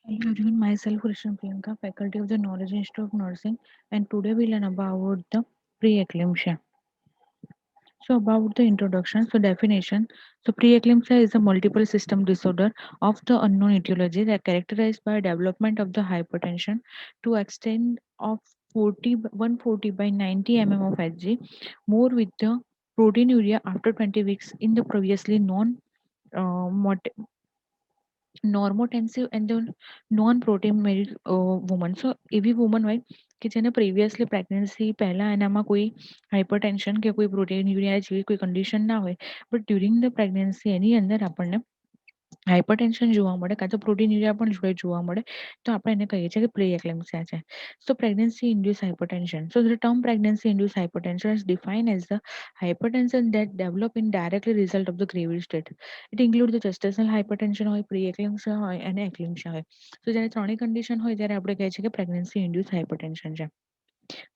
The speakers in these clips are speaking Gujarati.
Hello everyone, myself Krishna Priyanka, faculty of the Knowledge Institute of Nursing, and today we learn about the preeclampsia. So about the introduction, so definition. So preeclampsia is a multiple system disorder of the unknown etiology that characterized by development of the hypertension to extent of 140 by 90 mm of Hg, more with the proteinuria after 20 weeks in the previously non uh, normotensive and non protein married woman so એવી વુમન હોય કે જેને પ્રીવિયસલી પ્રેગ્નન્સી પહેલાં એનામાં કોઈ હાઇપરટેન્શન કે કોઈ પ્રોટીન યુરિયા જેવી કોઈ કન્ડિશન ના હોય બટ ડ્યુરિંગ ધ પ્રેગ્નન્સી એની અંદર આપણને હાઇપરટેન્શન જોવા મળે કાં તો પ્રોટીન યુરિયા પણ જોડે જોવા મળે તો આપણે એને કહીએ છીએ કે પ્રી એક્લેમ્સિયા છે. So pregnancy induced hypertension so the term pregnancy induced hypertension is defined as the hypertension that develop in directly result of the gravity state. It includes the gestational hypertension હોય pre-eclampsia હોય અને eclampsia હોય. તો જ્યારે ત્રણેય કન્ડિશન હોય ત્યારે આપણે કહીએ છીએ કે પ્રેગ્નન્સી ઇન્ડ્યુસ હાઇપરટેન્શન છે.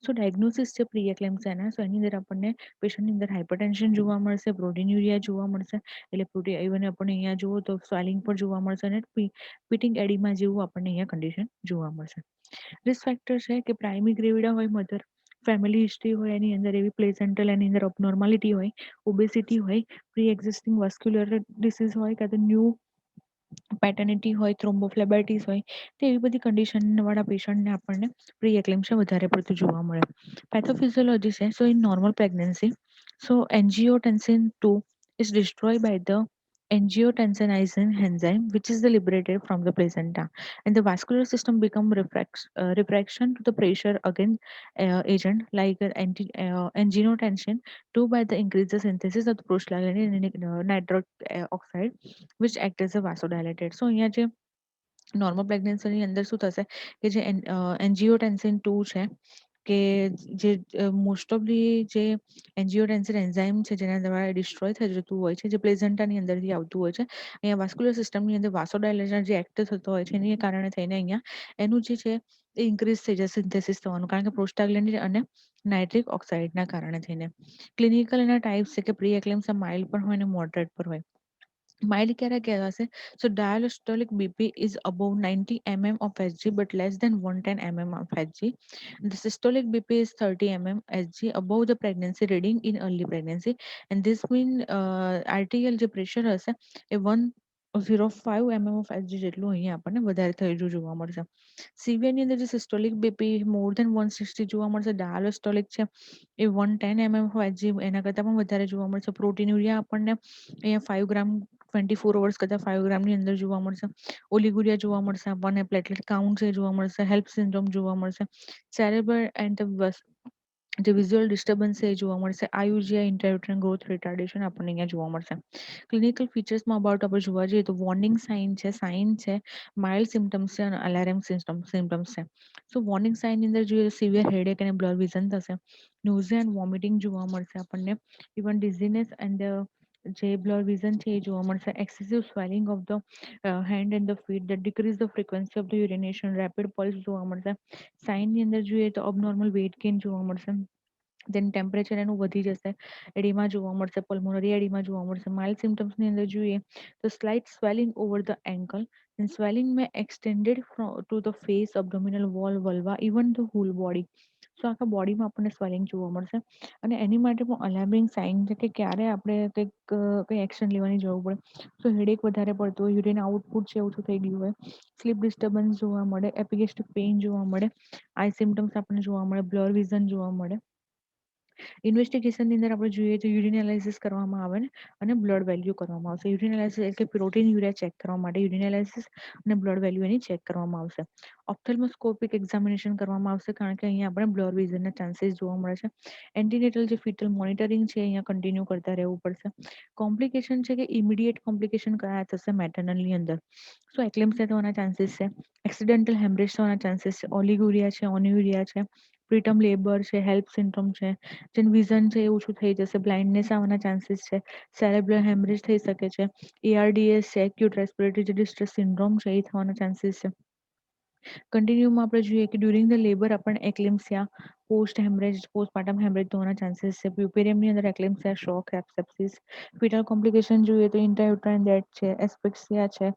સો ડાયગ્નોસિસ છે પ્રી એક્લેમ્સિયાના સો એની અંદર આપણને પેશન્ટની અંદર હાઇપરટેન્શન જોવા મળશે પ્રોટીન યુરિયા જોવા મળશે એટલે પ્રોટીન ઇવન આપણને અહીંયા જુઓ તો સ્વેલિંગ પણ જોવા મળશે અને પીટિંગ એડિમા જેવું આપણને અહીંયા કન્ડિશન જોવા મળશે. રિસ્ક ફેક્ટર છે કે પ્રાઇમરી ગ્રેવિડા હોય મધર ફેમિલી હિસ્ટ્રી હોય એની અંદર એવી પ્લેસેન્ટલ એની અંદર અબનોર્માલિટી હોય ઓબેસિટી હોય પ્રી એક્ઝિસ્ટિંગ વાસ્ક્યુલર ડિસીઝ હોય કાં તો ન્યૂ પેટર્નિટી હોય થ્રોમ્બોફ્લેબાઇટીસ હોય તો એવી બધી કન્ડિશનવાળા પેશન્ટને આપણને પ્રી એક્લેમ્સિયા વધારે પડતું જોવા મળે. પેથોફિઝિયોલોજી છે so in normal pregnancy so angiotensin 2 is destroyed by the angiotensinizing enzyme which is liberated from the placenta and the vascular system become refraction to the pressure against agent like angiotensin 2 by the increased synthesis of the prostaglandin and nitric oxide which act as a vasodilator. So અહીંયા જે નોર્મલ પ્રેગ્નન્સીની અંદર શું થશે કે જે એન્જીયોટેન્સિન 2 છે કે જે મોસ્ટ ઓફલી જે એન્જીયોટેન્સિન એન્ઝાઇમ છે જેના દ્વારા ડિસ્ટ્રોય થઈ જતું હોય છે જે પ્લેઝન્ટાની અંદરથી આવતું હોય છે અહીંયા વાસ્ક્યુલર સિસ્ટમની અંદર વાસોડાયલેશન જે એક્ટ થતો હોય છે એની કારણે થઈને અહીંયા એનું જે છે એ ઇન્ક્રીઝ થઈ જાય સિન્થેસિસ થવાનું કારણ કે પ્રોસ્ટાગ્લેન્ડિન અને નાઇટ્રિક ઓક્સાઇડના કારણે થઈને ક્લિનિકલ એના ટાઈપ્સ છે કે પ્રી એક્લેમ્સિયા માઇલ્ડ પણ હોય અને મોડરેટ પણ હોય. માઇલ્ડ ક્યારે કહેવાશે સો diastolic BP is above 90 mm of Hg but less than 110 mm of Hg. The systolic BP is 30 mm Hg above the pregnancy reading in early pregnancy and this mean arterial જે પ્રેશર હશે એ 105 mm of Hg જેટલું અહીંયા આપણને વધારે થયેલું જોવા મળશે. સિવિયરની અંદર જે સિસ્ટોલિક બીપી મોર દેન 160 જોવા મળશે ડાયાલોસ્ટોલિક છે એ 110 mm of Hg એના કરતાં પણ વધારે જોવા મળશે. પ્રોટીન યુરિયા આપણને અહીંયા 5 ગ્રામ 24 અવર્સ કરતાં 5 ગ્રામની અંદર જોવા મળશે. ઓલિગુરિયા જોવા મળશે આપણને પ્લેટલેટ કાઉન્ટ છે જોવા મળશે હેલ્પ સિન્ડ્રોમ જોવા મળશે સેરેબ્રલ એન્ડ જે વિઝ્યુઅલ ડિસ્ટર્બન્સ છે એ જોવા મળશે આયુજીઆઈ ઇન્ટરયુટ્રન ગ્રોથ રિટાર્ડેશન આપણને અહીંયા જોવા મળશે. ક્લિનિકલ ફીચર્સમાં અબાઉટ આપણે જોવા જઈએ તો વોર્નિંગ સાઇન છે માઇલ્ડ સિમ્ટમ્સ છે અને અલાર્મ સિમ્ટમ્સ છે. સો વોર્નિંગ સાઇનની અંદર જોઈએ તો સિવિયર હેડેક અને બ્લર વિઝન થશે ન્યુઝિયા એન્ડ વોમિટિંગ જોવા મળશે આપણને ઇવન ડિઝીનેસ એન્ડ જે બ્લર વિઝન છે એ જોવા મળશે excessive swelling of the hand and the feet the decrease the frequency of the urination rapid pulse જોવા મળશે. સાઇનની અંદર જોઈએ તો અબનોર્મલ વેઇટ ગેઇન જોવા મળશે દેન ટેમ્પરેચર એનું વધી જશે એડીમા જોવા મળશે પલ્મોનરી એડીમા જોવા મળશે. માઇલ્ડ સિમ્ટમ્સની અંદર જોઈએ તો slight swelling over the ankle and swelling may extended to the face abdominal wall vulva even the whole body. સો આખા બોડીમાં આપણને સ્વેલિંગ જોવા મળશે અને એની માટે પણ અલાર્મિંગ સાઇન છે કે ક્યારે આપણે કંઈ એક્શન લેવાની જરૂર પડે. સો હેડેક વધારે પડતો હોય યુરિન આઉટપુટ છે ઓછું થઈ ગયું હોય સ્લીપ ડિસ્ટર્બન્સ જોવા મળે એપિગેસ્ટિક પેઇન જોવા મળે આઈ સિમ્ટમ્સ આપણને જોવા મળે બ્લર વિઝન જોવા મળે. ઇન્વેસ્ટિગેશનની અંદર આપણે જોઈએ તો યુરિન એનાલિસિસ કરવામાં આવે ને અને બ્લડ વેલ્યુ કરવામાં આવશે. યુરિન એનાલિસિસ એટલે પ્રોટીન યુરિયા ચેક કરવા માટે યુરિન એનાલિસિસ અને બ્લડ વેલ્યુ એની ચેક કરવામાં આવશે. ઓપ્થેલ્મોસ્કોપિક એક્ઝામિનેશન કરવામાં આવશે કારણ કે અહીંયા આપણે બ્લડ વિઝનના ચાન્સીસ જોવા મળે છે. એન્ટીનેટલ જે ફિટલ મોનિટરિંગ છે અહીંયા કન્ટિન્યુ કરતા રહેવું પડશે. કોમ્પ્લિકેશન છે કે ઇમિડિયેટ કોમ્પ્લિકેશન કયા થશે મેટર્નલની અંદર સો એક્લેમ્સિયા થવાના ચાન્સીસ છે એક્સિડેન્ટલ હેમરેજ થવાના ચાન્સીસ છે ઓલિગુરિયા છે ઓન્યુરિયા છે પ્રીટર્મ લેબર છે હેલ્પ સિન્ડ્રોમ છે જેનું વિઝન છે એ ઓછું થઈ જશે બ્લાઇન્ડનેસ આવવાના ચાન્સીસ છે સેરેબ્રલ હેમરેજ થઈ શકે છે એઆરડીએસ છે એક્યુટ રેસ્પિરેટરી જે ડિસ્ટ્રેસ સિન્ડ્રોમ છે એ થવાના ચાન્સીસ છે. કન્ટિન્યુમાં આપણે જોઈએ કે ડ્યુરિંગ ધ લેબર આપણને એક્લેમ્સિયા પોસ્ટ હેમરેજ પોસ્ટપાર્ટમ હેમરેજ થવાના ચાન્સીસ છે. પ્યુપેરિયમની અંદર એક્લેમ્સિયા, શોક, સેપ્સિસ. ફીટલ કોમ્પ્લિકેશન જોઈએ તો ઇન્ટ્રાયુટ્રાઇન ડેથ છે, એસ્ફિક્સિયા છે,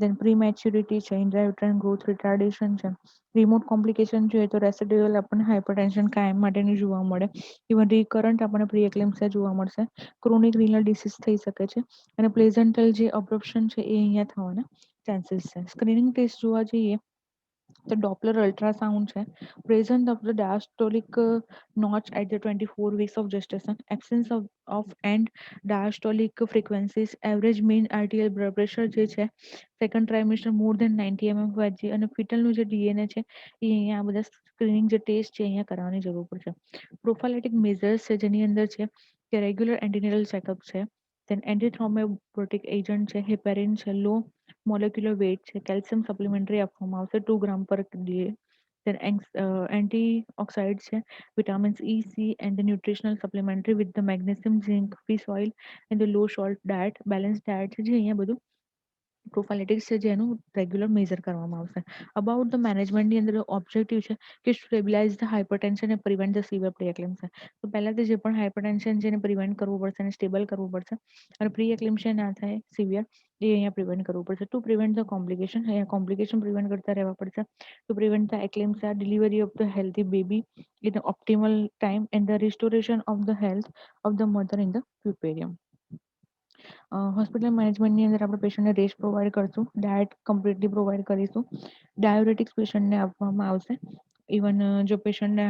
દેન પ્રીમેચ્યુરિટી છે, ઇન્ટ્રાયુટ્રાઇન ગ્રોથ રિટાર્ડેશન છે. રિમોટ કોમ્પ્લિકેશન જોઈએ તો રેસિડ્યુઅલ આપણને હાઇપરટેન્શન કાયમ માટેની જોવા મળે. ઇવન રિકરન્ટ આપણને પ્રી એક્લેમ્સિયા જોવા મળશે. ક્રોનિક રિનલ ડિસીઝ થઈ શકે છે અને પ્લેઝન્ટલ જે અબ્રપ્શન છે એ અહીંયા થવાના ચાન્સીસ છે. સ્ક્રીનિંગ ટેસ્ટ જોવા જઈએ તો ડોપલર અલ્ટ્રાસાઉન્ડ છે, present of the diastolic notch at the 24 weeks of gestation, absence of and diastolic frequencies, average mean arterial blood pressure જે છે સેકન્ડ ટ્રાઇમેસ્ટર મોર દેન 90 mmHg અને ફિટલનું જે ડીએનએ છે એ અહીંયા આ બધા સ્ક્રીનિંગ જે ટેસ્ટ છે અહીંયા કરવાની જરૂર પડશે. પ્રોફાઇલેટિક મેઝર્સ છે જેની અંદર છે કે રેગ્યુલર એન્ટીનેટલ ચેકઅપ છે, દેન એન્ટીથ્રોમ્બોટિક એજન્ટ છે, હેપેરિન છે, લો મોલેક્યુલર વેઇટ છે, કેલ્શિયમ સપ્લિમેન્ટરી આપવામાં આવશે 2 ગ્રામ પર ડે, then antioxide છે, vitamins E, C and the nutritional supplementary with the magnesium, zinc, fish oil and the low salt diet, balanced diet છે જે અહીંયા બધું પ્રોફાઇલેટિક્સ છે જેનું રેગ્યુલર મેઝર કરવામાં આવશે. અબાઉટ ધ મેનેજમેન્ટની અંદર ઓબ્જેક્ટિવ છે કે સ્ટેબિલાઇઝ ધ હાઇપરટેન્શન અને પ્રિવેન્ટ ધ સિવિયર પ્રી એક્લેમ્સિયા. તો પહેલાથી જે પણ હાઇપરટેન્શન છે એને પ્રિવેન્ટ કરવું પડશે અને સ્ટેબલ કરવું પડશે અને પ્રી એક્લેમ્સિયા ના થાય સિવિયર એ અહીંયા પ્રિવેન્ટ કરવું પડશે. ટુ પ્રિવેન્ટ ધ કોમ્પ્લિકેશન, અહીંયા કોમ્પ્લિકેશન પ્રિવેન્ટ કરતા રહેવા પડશે. To prevent the eclampsia, delivery of the healthy baby in the optimal time and the restoration of the health of the mother in the puerperium. Hospital મેનેજમેન્ટની અંદર આપણે પેશન્ટને રેસ્ટ પ્રોવાઈડ કરશું, ડાયટ કમ્પ્લીટલી પ્રોવાઈડ કરીશું, ડાયોરેટિક્સ પેશન્ટને આપવામાં આવશે. ઇવન જો પેશન્ટને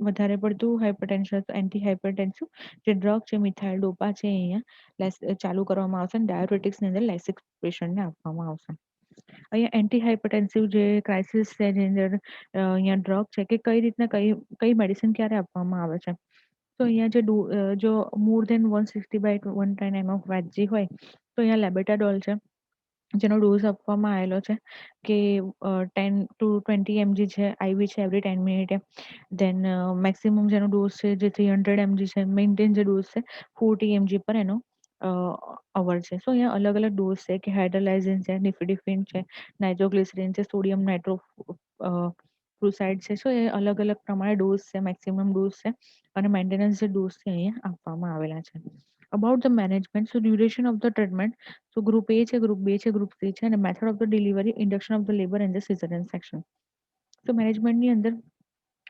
વધારે પડતું હાઇપરટેન્શન તો એન્ટી હાઇપરટેન્સિવ જે ડ્રગ છે મિથાઇલ ડોપા છે અહીંયા ચાલુ કરવામાં આવશે અને ડાયોરેટિક્સની અંદર લેસિક્સ પેશન્ટને આપવામાં આવશે. અહીંયા એન્ટી હાઇપરટેન્સિવ જે ક્રાઇસિસ છે જેની અંદર અહીંયા ડ્રગ છે કે કઈ રીતના કઈ મેડિસિન ક્યારે આપવામાં આવે છે. તો અહીંયા જો મોર દેન 160/110 mmHg હોય તો અહીંયા લેબેટાડોલ છે જેનો ડોઝ આપવામાં આવેલો છે કે 10 to 20 mg છે, આઈવી છે એવરી 10 મિનિટે. દેન મેક્સિમમ જેનો ડોઝ છે જે 300 mg છે, મેઇન્ટેન જે ડોઝ છે 40 mg પર એનો અવર છે. સો અહીંયા અલગ અલગ ડોઝ છે કે હાઇડ્રોલાઇઝિન છે, નિફિડિફિન છે, નાઇટ્રોગ્લિસરીન છે, સોડિયમ નાઇટ્રો ફ્લુસાઇડ છે. સો એ અલગ અલગ પ્રમાણે ડોઝ છે, મેક્સિમમ ડોઝ છે અને મેન્ટેનન્સ જે ડોઝ છે અહીંયા આપવામાં આવેલા છે. About the management, so duration of the treatment, so group A છે, ગ્રુપ બી છે, ગ્રુપ સી છે અને method of the delivery, induction of the labour and the caesarean section. તો મેનેજમેન્ટની અંદર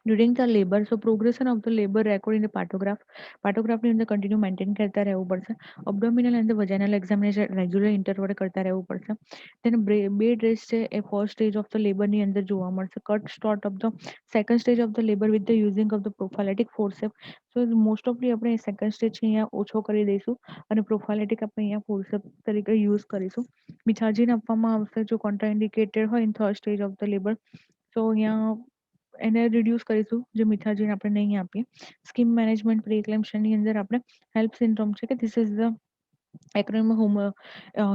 during the labour, so progression of the labour record in the પાર્ટોગ્રાફની અંદર કન્ટિન્યુ મેન્ટેન કરતા રહેવું પડશે. Abdominal and vaginal examination regular interval કરતા રહેવું પડશે. તેને બેડ રેસ્ટ છે એ ફર્સ્ટ સ્ટેજ ઓફ ધ લેબરની અંદર જોવા મળશે. Cut short of the second stage of the labour with the using of the prophylactic forceps. So most ઓફલી આપણે સેકન્ડ સ્ટેજ છે અહીંયા ઓછો કરી દઈશું અને પ્રોફાઇલેટિક આપણે અહીંયા ફોર્સેપ તરીકે યુઝ કરીશું. મિથાજીન આપવામાં આવશે જો કોન્ટ્રાઇન્ડિકેટેડ હોય in third stage of the labour. તો અહીંયા એને રિડ્યુસ કરીશું જે મિથાજીન આપણે નહીં આપીએ. સ્કીમ મેનેજમેન્ટ પ્રી એક્લેમ્સિયાની અંદર આપણે હેલ્પ સિન્ડ્રોમ છે કે this is the acronym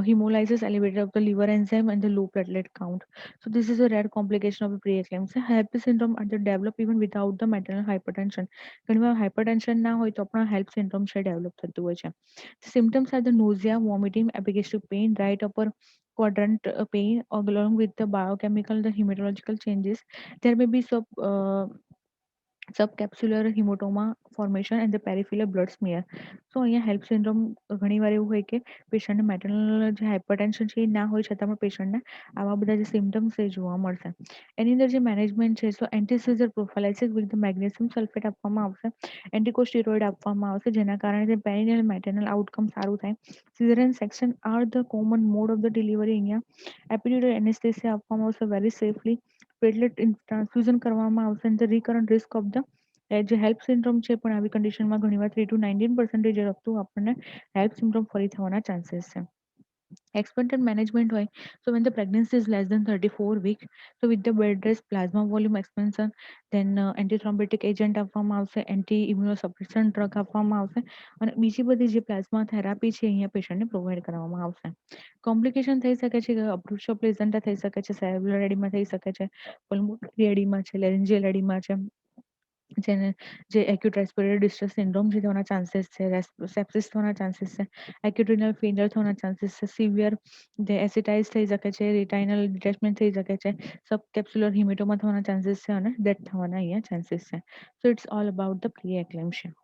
hemolysis elevated of the liver enzyme and the low platelet count. So this is a rare complication of the preeclampsia. HELP syndrome are develop even without the maternal hypertension. ઘણીવાર હાઇપરટેન્શન ના હોય તો પણ હેલ્પ સિન્ડ્રોમ છે ડેવલપ થતું હોય છે. Symptoms are the nausea, vomiting, epigastric pain, right upper quadrant pain along with the biochemical, the hematological changes. There may be subcapsular hematoma formation and the peripheral blood smear. So અહીંયા હેલ્પ સિન્ડ્રોમ ઘણીવાર એવું હોય કે પેશન્ટને મેટર્નલ જે હાઇપરટેન્શન છે એ ના હોય છતાં પણ પેશન્ટને આવા બધા જે સિમ્ટમ્સ છે એ જોવા મળશે. એની અંદર જે મેનેજમેન્ટ છે સો એન્ટીસીઝર પ્રોફાઇલાઇસિસ વિથ ધ મેગ્નેશિયમ સલ્ફેટ આપવામાં આવશે, એન્ટિકોસ્ટિરોઇડ આપવામાં આવશે જેના કારણે પેરિનિયલ મેટર્નલ આઉટકમ સારું થાય. Caesarean section are the common mode of the delivery. અહીંયા એપિડ્યુરલ એનેસ્થેસિયા આપવામાં આવશે વેરી સેફલી. પ્લેટલેટ ટ્રાન્સફ્યુઝન કરવામાં આવશે અને the recurrent risk of the જે હેલ્પ સિન્ડ્રોમ છે પણ આવી કન્ડિશનમાં ઘણીવાર 3 to 19% રખતું આપણને હેલ્પ સિન્ડ્રોમ ફરી થવાના ચાન્સીસ છે. Expected management હોય so when the pregnancy is less than 34 weeks, so with the bed rest, plasma volume expansion, then antithrombotic agent આપવામાં આવશે, એન્ટી ઇમ્યુનોસપ્રેસન્ટ ડ્રગ આપવામાં આવશે અને બીજી બધી જે પ્લાઝમા થેરાપી છે અહીંયા પેશન્ટને પ્રોવાઈડ કરવામાં આવશે. કોમ્પ્લિકેશન થઈ શકે છે અબ્રુશિયો પ્લેઝન્ટા થઈ શકે છે, સેરેબ્રલ એડીમા થઈ શકે છે, પલ્મોનરી એડીમા છે, લેરેન્જિયલ એડીમા છે, જેને જે એક્યુટ રેસ્પિરેટરી ડિસ્ટ્રેસ સિન્ડ્રોમ છે થવાના ચાન્સીસ છે, સેપ્સિસ થવાના ચાન્સીસ છે, એક્યુટ રિનલ ફેલિયર થવાના ચાન્સીસ છે, સિવિયર જે એસિટાઇઝ થઈ શકે છે, રિટાઇનલ ડિટેચમેન્ટ થઈ શકે છે, સબકેપ્સ્યુલર હિમેટોમા થવાના ચાન્સીસ છે અને ડેથ થવાના અહીંયા ચાન્સીસ છે. So it's all about the pre એક્લેમ્પશિયા.